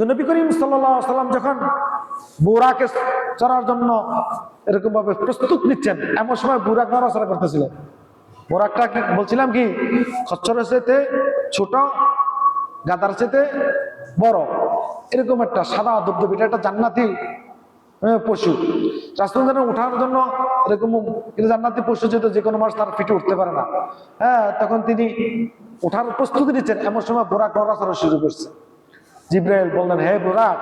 তো নবী করিম সাল্লাল্লাহু আলাইহি সাল্লাম যখন বুরাকে চড়ার জন্য এরকম ভাবে প্রস্তুত নিচ্ছেন, এমন সময় বুরাক নড়াচড়া করতেছিলেন। বুরাকটা বলছিলাম কি খচ্চরের চাইতে ছোট, গাদার চাইতে বড়, এরকম একটা সাদা ধবধবে একটা জান্নাতি পশু। রাসূল যেন উঠার জন্য এরকম জান্নাতি পশু যেহেতু যে কোনো মানুষ তার পিঠে উঠতে পারে না, তখন তিনি ওঠার প্রস্তুতি নিচ্ছেন, এমন সময় বুরাক নড়াচড়া শুরু করছে। জিবরাইল বললেন, হে বুরাক,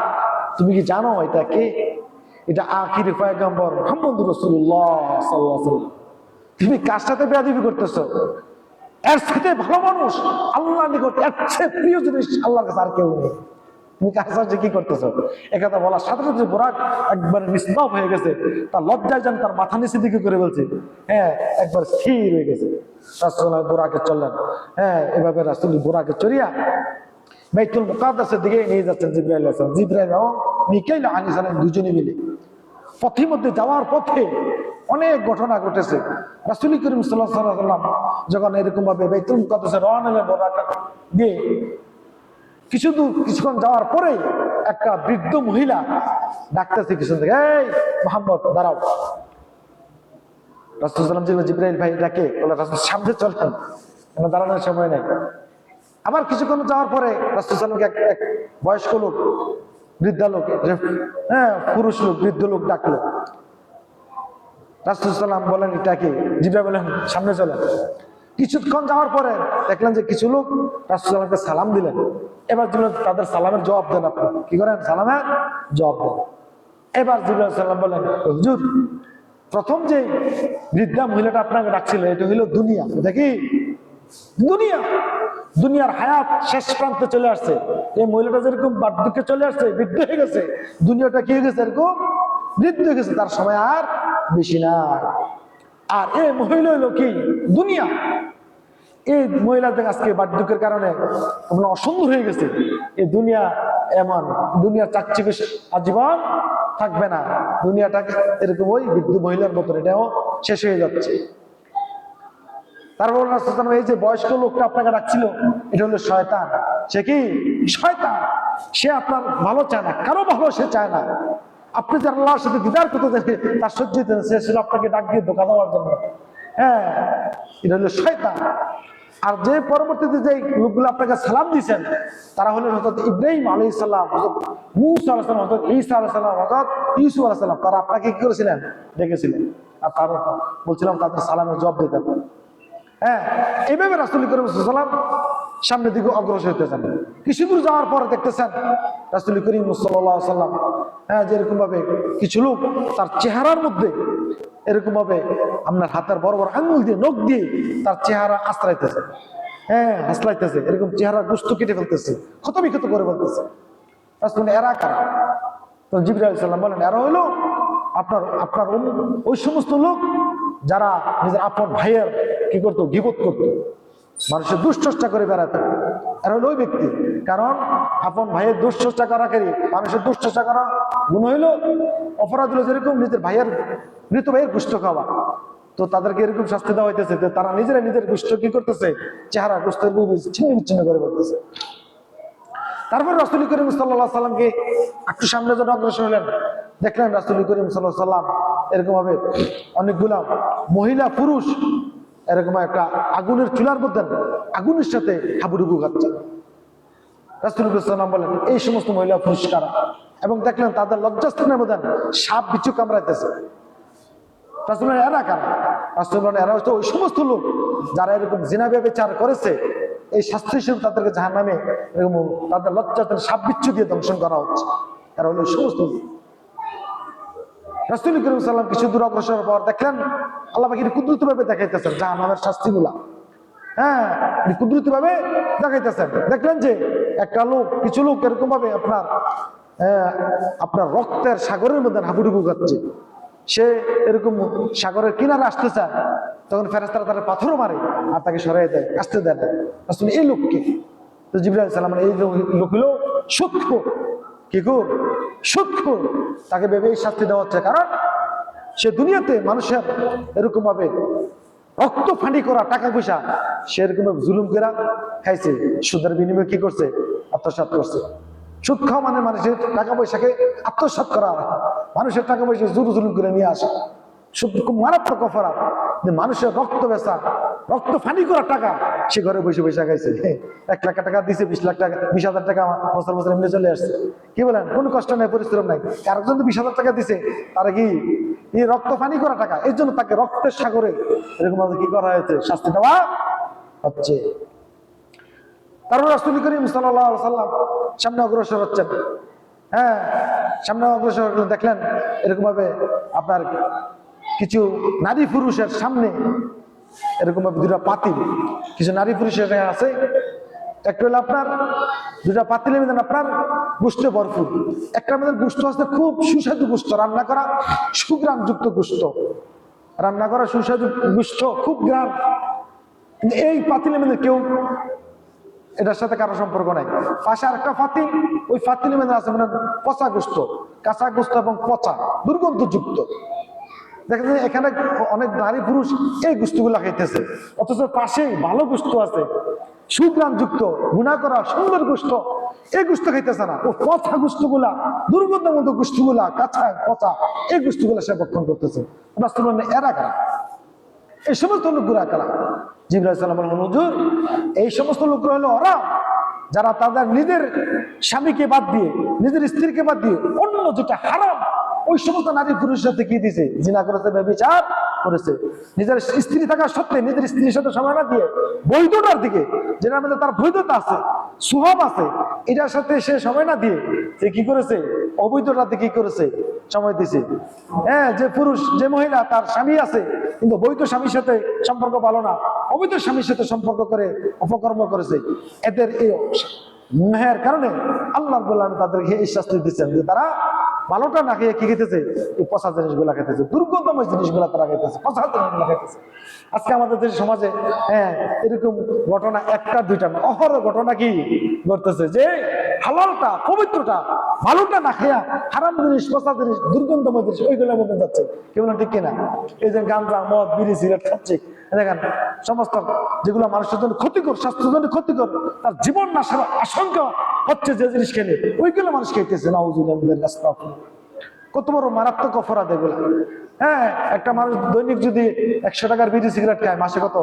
তুমি কি জানো এটা কে? এটা আখির পয়গম্বর মুহাম্মদুর রাসূলুল্লাহ সাল্লাল্লাহু আলাইহি ওয়াসাল্লাম। তুমি কার সাথে বেয়াদবি করতেছো? এর সাথে ভালো মানুষ আল্লাহর নিকট এর চেয়ে প্রিয় জিনিস আল্লাহর কাছে আর কেউ নেই, তুমি কার সাথে কি করতেছো? একথা বলার সাথে সাথে বুরাক একবার নিস্তব হয়ে গেছে, তার লজ্জায় যেন তার মাথা নিচে দিকে করে বলছে, একবার স্থির হয়ে গেছে। রাসূল বুরাকে চললেন, এভাবে রাসূল বুরাকে চড়িয়া বাইতুল মুকাদ্দাসের দিকে নিয়ে যাচ্ছেন জিবরাইল আলাইহিস সালাম। জিবরাইল এবং মিকাইল আলাইহিস সালাম দুজনে মিলে পথের মধ্যে যাওয়ার পথে অনেক ঘটনা ঘটেছে। রাসূল করিম সাল্লাল্লাহু আলাইহি ওয়াসাল্লাম যখন এরকম ভাবে বাইতুল মুকাদ্দাসে রওনা হলেন বুরাক দিয়ে, কিছুক্ষণ যাওয়ার পরে একটা বৃদ্ধ মহিলা ডাকতেছে কিছু থেকে, এই মুহাম্মদ দাঁড়াও। রাসূল সাল্লাল্লাহু আলাইহি ওয়াসাল্লাম জিবরাইল ভাই ডাকে, বলে রাসূল সামনে চলেন, দাঁড়ানোর সময় নাই। আবার কিছুক্ষণ যাওয়ার পরে রাসূল সাল্লাল্লাহু আলাইহি ওয়াসাল্লাম এক বয়স্ক লোক, বৃদ্ধা লোক, পুরুষ লোক, বৃদ্ধ লোক ডাকলো। রাসূল সাল্লাল্লাহু আলাইহি ওয়াসাল্লাম বলেন এটাকে, জিবরাইল বলেন সামনে চলেন। কিছুক্ষণ যাওয়ার পরে দেখলেন যে কিছু লোক রাসূল সাল্লাল্লাহু আলাইহি ওয়াসাল্লামকে সালাম দিলেন। এবার জিবরাইল তাদের সালামের জবাব দেন, আপনি কি করেন? সালামের জবাব দেন। এবার জিবরাইল সাল্লাল্লাহু আলাইহি ওয়াসাল্লাম বলেন, হুজুর, প্রথম যে বৃদ্ধা মহিলাটা আপনাকে ডাকছিল এটা হইল দুনিয়া। দেখি দুনিয়া, দুনিয়ার হায়াত শেষ প্রান্তে চলে আসছে। এই মহিলাটা যেরকম বার্ধক্যে চলে আসছে, বৃদ্ধ হয়ে গেছে, দুনিয়াটা কি হয়ে গেছে? এরকম বৃদ্ধ হয়ে গেছে, তার সময় আর বেশি না। আর এই মহিলা হইল কি দুনিয়া। এই মহিলাদের আজকে বার্ধক্যের কারণে আপনার অসুন্দর হয়ে গেছে। এই দুনিয়া এমন, দুনিয়ার চাকচিকে আজীবন থাকবে না। দুনিয়াটাকে এরকম ওই বৃদ্ধ মহিলার মতন এটাও শেষ হয়ে যাচ্ছে। তারপর এই যে বয়স্ক লোকটা আপনাকে ডাকছিল, এটা হলো শয়তান। সে কি শয়তান? সে আপনার ভালো চায় না, কারো ভালো সে চায় না। আপনি যে আল্লাহর সাথে দিদার করতে দেন তার সহ্য হইতে না, সে ছিল আপনাকে ডাক দিয়ে ধোঁকা দেওয়ার জন্য। এটা হলো শয়তান। আর যে পরবর্তীতে যে লোকগুলো আপনাকে সালাম দিয়েছেন তারা হলেন হযরত ইব্রাহিম আলাইহিস সালাম, হযরত মূসা আলাইহিস সালাম, হযরত ঈসা আলাইহিস সালাম, হযরত ইউসুফ আলাইহিস সালাম। তারা আপনাকে কি করেছিলেন? ডেকেছিলেন। আর তারা বলছিলাম তাদের সালামের জবাব দিতেন। এইভাবে রাসূল করিম সাল্লাল্লাহু আলাইহি ওয়াসাল্লাম সামনের দিকে অগ্রসর হইতেছেন। কিছু দূর যাওয়ার পরে দেখতেছেন রাসূল করিম সাল্লাল্লাহু আলাইহি ওয়াসাল্লাম যেরকম ভাবে কিছু লোক তার চেহারার মধ্যে এরকম ভাবে আপনার হাতের বড় বড় আঙ্গুল দিয়ে, নখ দিয়ে তার চেহারা আশ্রাইতেছে, হাসলাইতেছে, এরকম চেহারা গোস্ত কেটে ফেলতেছে, ক্ষতবিক্ষত করে ফেলতেছে। রাসূল এরা কারা? তো জিবরাইল আলাইহিস সালাম বলেন, এরা হইলো আপনার ওই সমস্ত লোক যারা নিজের আপন ভাইয়ের কি করতো? গীবত করতো, মানুষের দুশ্চর্চা করে বেড়াতো। এরা হলো ওই ব্যক্তি। কারণ আপন ভাইয়ের দুশ্চর্চা করা করি, মানুষের দুশ্চর্চা করা গুণ হইল, অপরাধ হলো যেরকম নিজের ভাইয়ের, মৃত ভাইয়ের গোশত খাওয়া। তো তাদেরকে এরকম শাস্তি দেওয়া হইতেছে যে তারা নিজেরা নিজের গোশত কি করতেছে? চেহারা গোশতের ছিন্ন বিচ্ছিন্ন করে বলতেছে। তারপর রাসূল করিম সাল্লাল্লাহু আলাইহি সাল্লামকে একটু সামনে যখন অগ্রসর হলেন, দেখলেন রাসূল করিম সাল্লাল্লাহু আলাইহি সাল্লাম এরকম ভাবে অনেকগুলা মহিলা পুরুষ এরকম একটা আগুনের চুলার মধ্যে আগুনের সাথে হাবুডুবু খাচ্ছে। রাসূল সাল্লাল্লাহু বলেন, এই সমস্ত মহিলা পুরুষ কারা? এবং দেখলেন তাদের লজ্জাস্থানের মধ্যে সাপ বিচ্ছু কামড়াইতেছে। রাসূল বলেন, এরা কারা? রাসূল বলেন, এরা হচ্ছে ওই সমস্ত লোক যারা এরকম জিনা ব্যভিচার করেছে, এই শাস্তি হিসেবে তাদেরকে জাহান্নামে এরকম তাদের লজ্জাস্থানে সাপ বিচ্ছু দিয়ে দংশন করা হচ্ছে। এরা হলো ওই সমস্ত লোক। রাসূল করিম সাল্লাল্লাহু কিছু দূর অগ্রসর পর দেখলেন আল্লাহ পাক কুদরতি ভাবে দেখাইতেছেন জাহান্নামের শাস্তিগুলা। কুদরতি ভাবে দেখাইতেছেন। দেখলেন যে একটা লোক, কিছু লোক এরকম ভাবে আপনার রক্তের সাগরের মধ্যে হাবুডুবু খাচ্ছে। সে এরকম সাগরের কিনারে আসতে চায়, তখন ফেরেশতারা তার পাথরও মারে আর তাকে সরাই দেয়, আসতে দেয় না। আসলে এই লোককে তো জিবরাইল আলাইহিস সালাম, এই লোক হলো সূক্ষ্ম, কি গো সূক্ষ্ম, তাকে ভেবে এই শাস্তি দেওয়া হচ্ছে। কারণ সে দুনিয়াতে মানুষের এরকম ভাবে রক্ত ফাঁড়ি করা টাকা পয়সা সে এরকম জুলুম করা খাইছে, সুদের বিনিময়ে কি করছে? আত্মসাৎ করছে। সুদ খাওয়া মানে মানুষের টাকা পয়সাকে আত্মসাৎ করা, মানুষের টাকা পয়সা জুলুম জুলুম করে নিয়ে আসা। সুদ খুব মারাত্মক অপরাধ। যে মানুষের রক্ত বেচা, রক্ত ফানি করা টাকা সে ঘরে বসে বসে খাইছে। 1 লাখ টাকা দিছে, 20 লাখ টাকা, 20,000 টাকা বছর বছর এমনি চলে আসছে। কি বলেন? কোনো কষ্ট নাই, পরিশ্রম নাই। আরেকজন তো 20,000 টাকা দিছে, তারা কি এই রক্ত ফানি করা টাকা, এর জন্য তাকে রক্তের সাগরে এরকম ভাবে কি করা হয়েছে, শাস্তি দেওয়া হচ্ছে। তারপর রাসূল করিম সাল্লাল্লাহু আলাইহি ওয়াসাল্লাম সামনে অগ্রসর হচ্ছেন। হ্যাঁ, সামনে অগ্রসর হলেন, দেখলেন এরকম ভাবে আপনার কিছু নারী পুরুষের সামনে এরকম ভাবে দুটা পাতিল, কিছু নারী পুরুষের আছে। একটা হলো আপনার দুটা পাতিলের মধ্যে আপনার গোশতে ভরপুর, একটার মধ্যে গোশত আছে খুব সুস্বাদু গোশত, রান্না করা সুগ্রামযুক্ত গোশত, রান্না করা সুস্বাদু গোশত, খুব গ্রাম। এই পাতিলের মধ্যে কেউ, এটার সাথে কারো সম্পর্ক নাই। পাশে আরেকটা পাতিল, ওই পাতিলের মধ্যে আছে মানে পচা গোশত, কাঁচা গোশত এবং পচা দুর্গন্ধযুক্ত। দেখা যায় এখানে অনেক নারী পুরুষ এই গোশতগুলা খাইতেছে, অথচ পাশেই ভালো গোশত আছে, সুগ্রামযুক্ত, গুণা করা সুন্দর গোশত, এই গোশত খাইতেছে না। ও পচা গোশতগুলা, দুর্গন্ধমত গোশতগুলা, কাঁচা পচা এই গোশতগুলা সে ভক্ষণ করতেছে। এরা কারা? এই সমস্ত লোকগুলা কারা? জিবরাইল সালাম বলেন, হুজুর এই সমস্ত লোকরা হলো ওরা যারা তাদের নিজের স্বামীকে বাদ দিয়ে, নিজের স্ত্রীকে বাদ দিয়ে অন্য যেটা হারাম ওই সমস্ত নারী পুরুষের সাথে কি দিছে, জিনা করেছে, ব্যভিচার করেছে। নিজের স্ত্রী থাকা সত্ত্বে নিজের স্ত্রীর সাথে সময় না দিয়ে বৈধতার দিকে, যেটার মধ্যে তার বৈধতা আছে, সুহাব আছে, এটার সাথে সে সময় না দিয়ে সে কি করেছে, অবৈধটাতে কি করেছে, সময় দিছে। হ্যাঁ, যে পুরুষ, যে মহিলা তার স্বামী আছে কিন্তু বৈধ স্বামীর সাথে সম্পর্ক ভালো না, অবৈধ স্বামীর সাথে সম্পর্ক করে অপকর্ম করেছে, এদের এই মেহের কারণে আল্লাহ রাব্বুল আলামিন তাদেরকে এই শাস্তি দিচ্ছেন যে তারা ভালোটা না খেয়ে কি খেতেছে, এই পচা জিনিসগুলা খেতেছে, দুর্গন্ধময় জিনিসগুলা তারা খেতেছে, পচা জিনিসগুলা খেতেছে। আজকে আমাদের দেশের সমাজে হ্যাঁ এরকম ঘটনা একটা দুইটা না, অহরহ ঘটনা কি ঘটতেছে যে হালালটা, পবিত্রটা, ভালোটা না খেয়া হারাম জিনিস, পচা জিনিস, দুর্গন্ধময় জিনিস ওইগুলোর মধ্যে যাচ্ছে। কেমন ঠিক কিনা? এই যে গাঁজা, মদ, বিড়ি, সিগারেট খাচ্ছে, দেখেন সমস্ত যেগুলো মানুষের জন্য ক্ষতিকর, স্বাস্থ্যের জন্য ক্ষতিকর, তার জীবন নাশের আশঙ্কা হচ্ছে যে জিনিস খেলে, ওইগুলো মানুষ খেতেছে। নাউযুবিল্লাহ, কত বড় মারাত্মক অপরাধ এগুলো। হ্যাঁ, একটা মানুষ দৈনিক যদি 100 টাকার বিড়ি সিগারেট খায়, মাসে কত?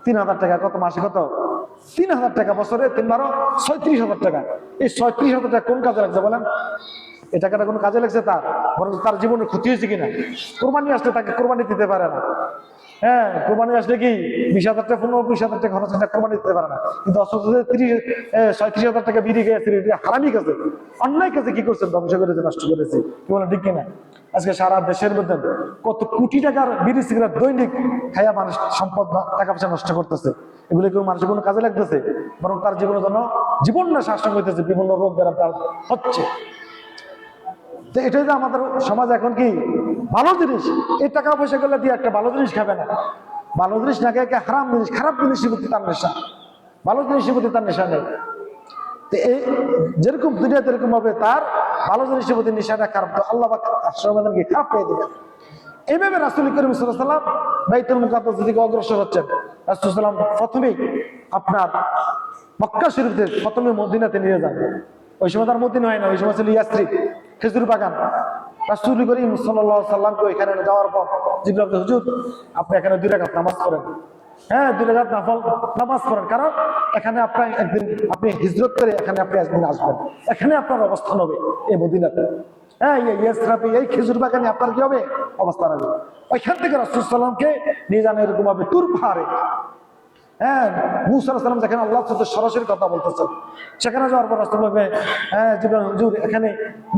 3,000 টাকা। কত মাসে? কত? 3,000 টাকা। বছরে 36,000 টাকা। এই 36,000 টাকা কোন কাজে লাগছে বলেন? এই টাকাটা কোনো কাজে লাগছে তার? বরং তার জীবনের ক্ষতি হয়েছে কিনা? কোরবানি আসলে তাকে কোরবানি দিতে পারে না। হ্যাঁ, কোরবানি আসলে কি 20,000 টাকা, 15-20,000 টাকা খরচ করে কোরবানি দিতে পারে না। কিন্তু 36,000 টাকা বিড়ি গেছে, হারামি কাছে, অন্যায় কাছে কি করছেন? ধ্বংস করেছে, নষ্ট করেছে। কি বলেন ঠিক কিনা? আজকে সারা দেশের মধ্যে কত কোটি টাকার বিড়ি সিগারেট দৈনিক খাইয়া মানুষ সম্পদ, টাকা পয়সা নষ্ট করতেছে। এগুলো কেউ মানুষের কোনো কাজে লাগতেছে? বরং তার জীবনের জন্য জীবন না শাসন হইতেছে, বিভিন্ন রোগ ব্যারাম তার হচ্ছে। তো এটাই যে আমাদের সমাজ এখন কি ভালো জিনিস, এই টাকা পয়সা গুলো দিয়ে একটা ভালো জিনিস খাবে না, ভালো জিনিস না খেয়ে হারাম জিনিস, খারাপ জিনিসের প্রতি তার নেশা, ভালো জিনিসের প্রতি তার নেশা নেই। তো এই যেরকম দুনিয়াতে এরকম ভাবে তার ভালো জিনিসের প্রতি নেশাটা খারাপ, তো আল্লাহ কি খারাপ পেয়ে দেবেন। এইভাবে রাসূল করিম সাল্লাল্লাহু আলাইহি ওয়াসাল্লাম বাইতুল মুকাদ্দাস দিকে অগ্রসর হচ্ছেন। রাসূল সাল্লাল্লাহু আলাইহি ওয়াসাল্লাম প্রথমেই আপনার মক্কা শরীফে, প্রথমে মদিনাতে নিয়ে যান। ওই সময় তার মদিনা হয় না, ওই সময় ছিল ইয়াসরিব, খেজুর বাগান। রাসূল করিম সাল্লাল্লাহু আলাইহি ওয়াসাল্লামকে এখানে যাওয়ার পর জিবরাইল বলল, হুজুর আপনি এখানে 2 রাকাত নামাজ পড়েন। হ্যাঁ, 2 রাকাত নফল নামাজ পড়েন, কারণ এখানে আপনার একদিন আপনি হিজরত করে এখানে আপনি একদিন আসবেন, এখানে আপনার অবস্থান হবে এই মদিনাতে। হ্যাঁ, এই খেজুর বাগানে আপনার কি হবে? অবস্থান হবে। ওইখান থেকে রাসূল সাল্লাল্লাহু আলাইহি ওয়াসাল্লামকে নিয়ে যান এরকম ভাবে তুর পাহাড়ে। হ্যাঁ, মুসা আলাইহিস সালাম যেখানে আল্লাহর সাথে সরাসরি কথা বলতেছেন, সেখানে যাওয়ার পর রাসূল বলবে, হ্যাঁ জিবরাইল হুজুর এখানে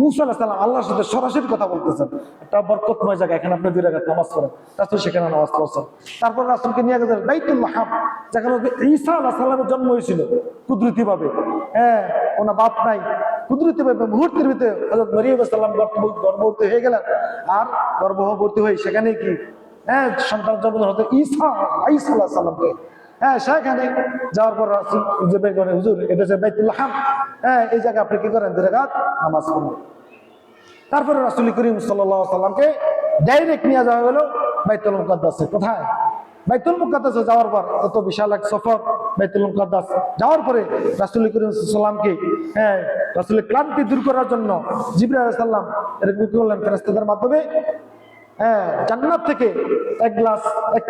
মুসা আলাইহিস সালাম আল্লাহর সাথে সরাসরি কথা বলতেছেন, একটা বরকতময় জায়গা, এখানে আপনি 2 রাকাত নামাজ পড়েন। রাসূল সেখানে নামাজ পড়ছেন। তারপর রাসূলকে নিয়ে গেছেন বাইতুল মাহাম, যেখানে ঈসা আলাইহিস সালামের জন্ম হয়েছিল কুদরতি ভাবে। হ্যাঁ, ওনার বাপ নাই, কুদরতি ভাবে মুহূর্তের ভিতরে হযরত মরিয়ম আলাইহিস সালাম গর্ভবতী হয়ে গেলেন। আর গর্ভবতী হয়ে সেখানে কি হ্যাঁ সন্তান জন্ম হতো ঈসা আলাইহিস সালামকে। হ্যাঁ, সেখানে যাওয়ার পর হুজুর এটা হচ্ছে বাইতুল মাহাম, হ্যাঁ এই জায়গায় আপনি কি করেন? 2 রাকাত নামাজ পড়েন। তারপরে রাসূল করিম সাল্লাল্লাহু আলাইহি ওয়াসাল্লামকে ডাইরেক্ট নিয়ে যাওয়া হলো বাইতুল মুকাদ্দাসে। কোথায়? বাইতুল মুকাদ্দাসে যাওয়ার পর এত বিশাল এক সফর, বাইতুল মুকাদ্দাস যাওয়ার পরে রাসূল করিম সাল্লাল্লাহু রাসূলের ক্লান্তি দূর করার জন্য জিবরাইল আলাইহিস সালাম এরকম করলেন ফেরেশতাদের মাধ্যমে, জান্নাত থেকে এক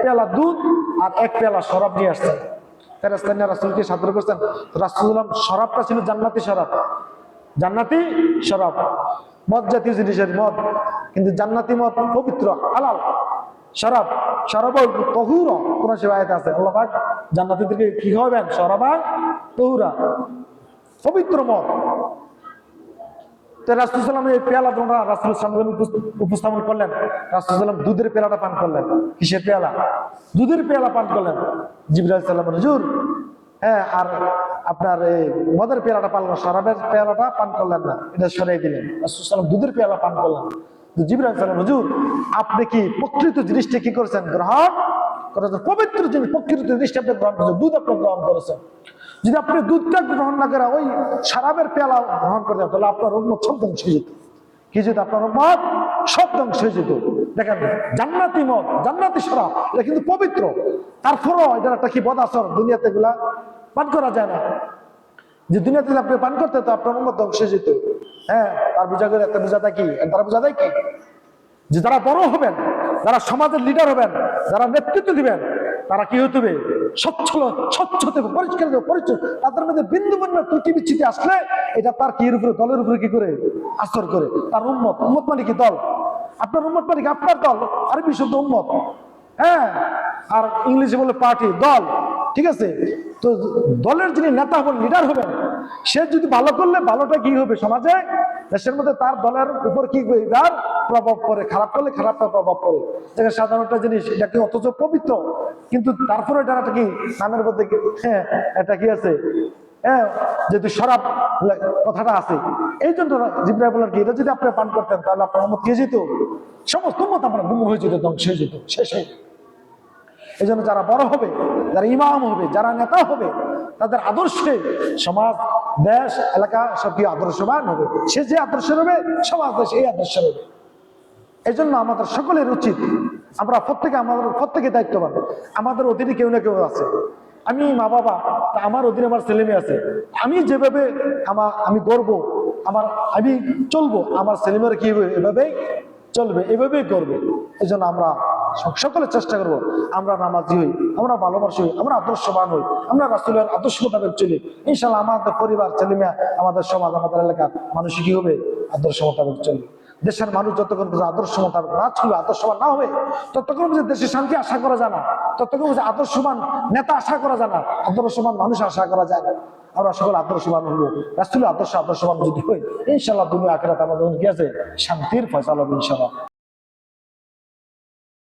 পেয়ালা দুধ আর এক পেয়ালা শরাব নিয়ে আসছেন। ফেরেশতা নিয়ে রাসূলকে সাদর করছেন। রাসূলুল্লাহ শরাবটা ছিল জান্নাতি শরাব, জান্নাতি শরাব, মদ জাতীয় জিনিসের মদ, কিন্তু জান্নাতি মদ পবিত্র হালাল শরাব। শরাব তহুরা, কোন সে আয়াতে আছে আল্লাহ পাক জান্নাতীদেরকে কি খাওয়াবেন? শরাবা তহুরা, পবিত্র মদ। তো রাসূল সাল্লাল্লাহু আলাইহি ওয়াসাল্লাম এই পেয়ালা তোমরা রাসূলের সামনে উপস্থাপন করলেন। রাসূল সাল্লাল্লাহু আলাইহি ওয়াসাল্লাম দুধের পেয়ালাটা পান করলেন। কিসের পেয়ালা? দুধের পেয়ালা পান করলেন। জিবরাইল আলাইহিস সালাম হুজুর, আর আপনার এই মদের পেয়ালাটা পান করলেন, শরাবের পেয়ালাটা পান করলেন না, এটা সরিয়ে দিলেন। রাসূল সাল্লাল্লাহু আলাইহি ওয়াসাল্লাম দুধের পেয়ালা পান করলেন। তো জিবরাইল আলাইহিস সালাম হুজুর, আপনি কি প্রকৃত জিনিসটা কি করেছেন? গ্রহণ করেছেন, পবিত্র জিনিস, প্রকৃত জিনিসটা আপনি গ্রহণ করেছেন, দুধ আপনি গ্রহণ করেছেন। যদি আপনি দুধটা গ্রহণ না করে ওই শরাবের পেয়ালা গ্রহণ করতেন, তাহলে আপনার উম্মত সব ধ্বংস হয়ে যেত। কি যেত? আপনার উম্মত সব ধ্বংস হয়ে যেত। দেখেন, জান্নাতি মদ, জান্নাতি শরাব, এটা কিন্তু পবিত্র। তারপরও এটার একটা কি বদ আসর, দুনিয়াতে এগুলা পান করা যায় না। যে দুনিয়াতে আপনি পান করতে, তো আপনার উম্মত ধ্বংস হয়ে যেত। তার বোঝা গেলে একটা বোঝা দেয় কি, তারা বোঝা দেয় কি, যে যারা বড় হবেন, যারা সমাজের লিডার হবেন, যারা নেতৃত্ব দিবেন, তারা কি হতে হবে? স্বচ্ছ হতে হবে, পরিষ্কার হবে, পরিচ্ছন্ন। তাদের মধ্যে বিন্দু পরিমাণ ত্রুটি বিচ্ছুতি আসলে এটা তার কি উপরে, দলের উপরে কি করে আসর করে। তার উম্মত, উম্মত মানে কি? দল। আপনার উম্মত মানে কি? আপনার দল। আরবি শব্দ উম্মত, আর ইংলিশে বলে পার্টি, দল। ঠিক আছে? তো দলের যিনি নেতা হবেন, লিডার হবেন, সে যদি ভালো করলে ভালোটা কি হবে সমাজে, দেশের মধ্যে তার দলের উপর কি তার প্রভাব পড়ে, খারাপ করলে খারাপটা প্রভাব পড়ে। যেটা সাধারণ একটা জিনিস, এটা কি অথচ পবিত্র, কিন্তু তারপরে এটা একটা কি নামের মধ্যে এটা কি আছে, যেহেতু শরাব কথাটা আছে, এই জন্য জিবরাইল বলেন কি, এটা যদি আপনি পান করতেন তাহলে আপনার উম্মত কি যেত? সমস্ত উম্মত আপনার গুম হয়ে যেত, ধ্বংস হয়ে যেত, শেষ হয়ে যেত। এই জন্য যারা বড় হবে, যারা ইমাম হবে, যারা নেতা হবে, তাদের আদর্শে সমাজ, দেশ, এলাকা সব কি আদর্শবান হবে। সে যে আদর্শ হবে, সমাজ দেশ এই আদর্শ হবে। এই জন্য আমাদের সকলের উচিত, আমরা প্রত্যেকে দায়িত্ববান। আমাদের অধীনে কেউ না কেউ আছে। আমি মা বাবা, আমার অধীনে আমার ছেলে মেয়ে আছে। আমি যেভাবে আমি গড়বো, আমি চলবো, আমার ছেলে মেয়েরা কি হবে এভাবেই চলবে, এভাবেই করবে। এই জন্য আমরা সকলে চেষ্টা করবো, আমরা নামাজি হই, আমরা ভালোবাসি হই, আমরা আদর্শবান হই, আমরা রাসূলের আদর্শ মোতাবেক চলি। ইনশাআল্লাহ আমাদের পরিবার, ছেলে মেয়ে, আমাদের সমাজ, আমাদের এলাকার মানুষ কি হবে? আদর্শ মোতাবেক চলি। দেশের মানুষ যতক্ষণ আদর্শ মোতাবেক না চলবে, আদর্শবান না হবে, ততক্ষণ যে দেশের শান্তি আশা করা যায় না, ততক্ষণ যে আদর্শবান নেতা আশা করা যায় না, আদর্শবান মানুষ আশা করা যায় না। আমরা সকল আদর্শবান হবো, রাসূলের আদর্শবান যদি হই, ইনশাআল্লাহ দুনিয়া আখিরাত আমাদের কি আছে? শান্তির ফয়সালা হবে ইনশাআল্লাহ।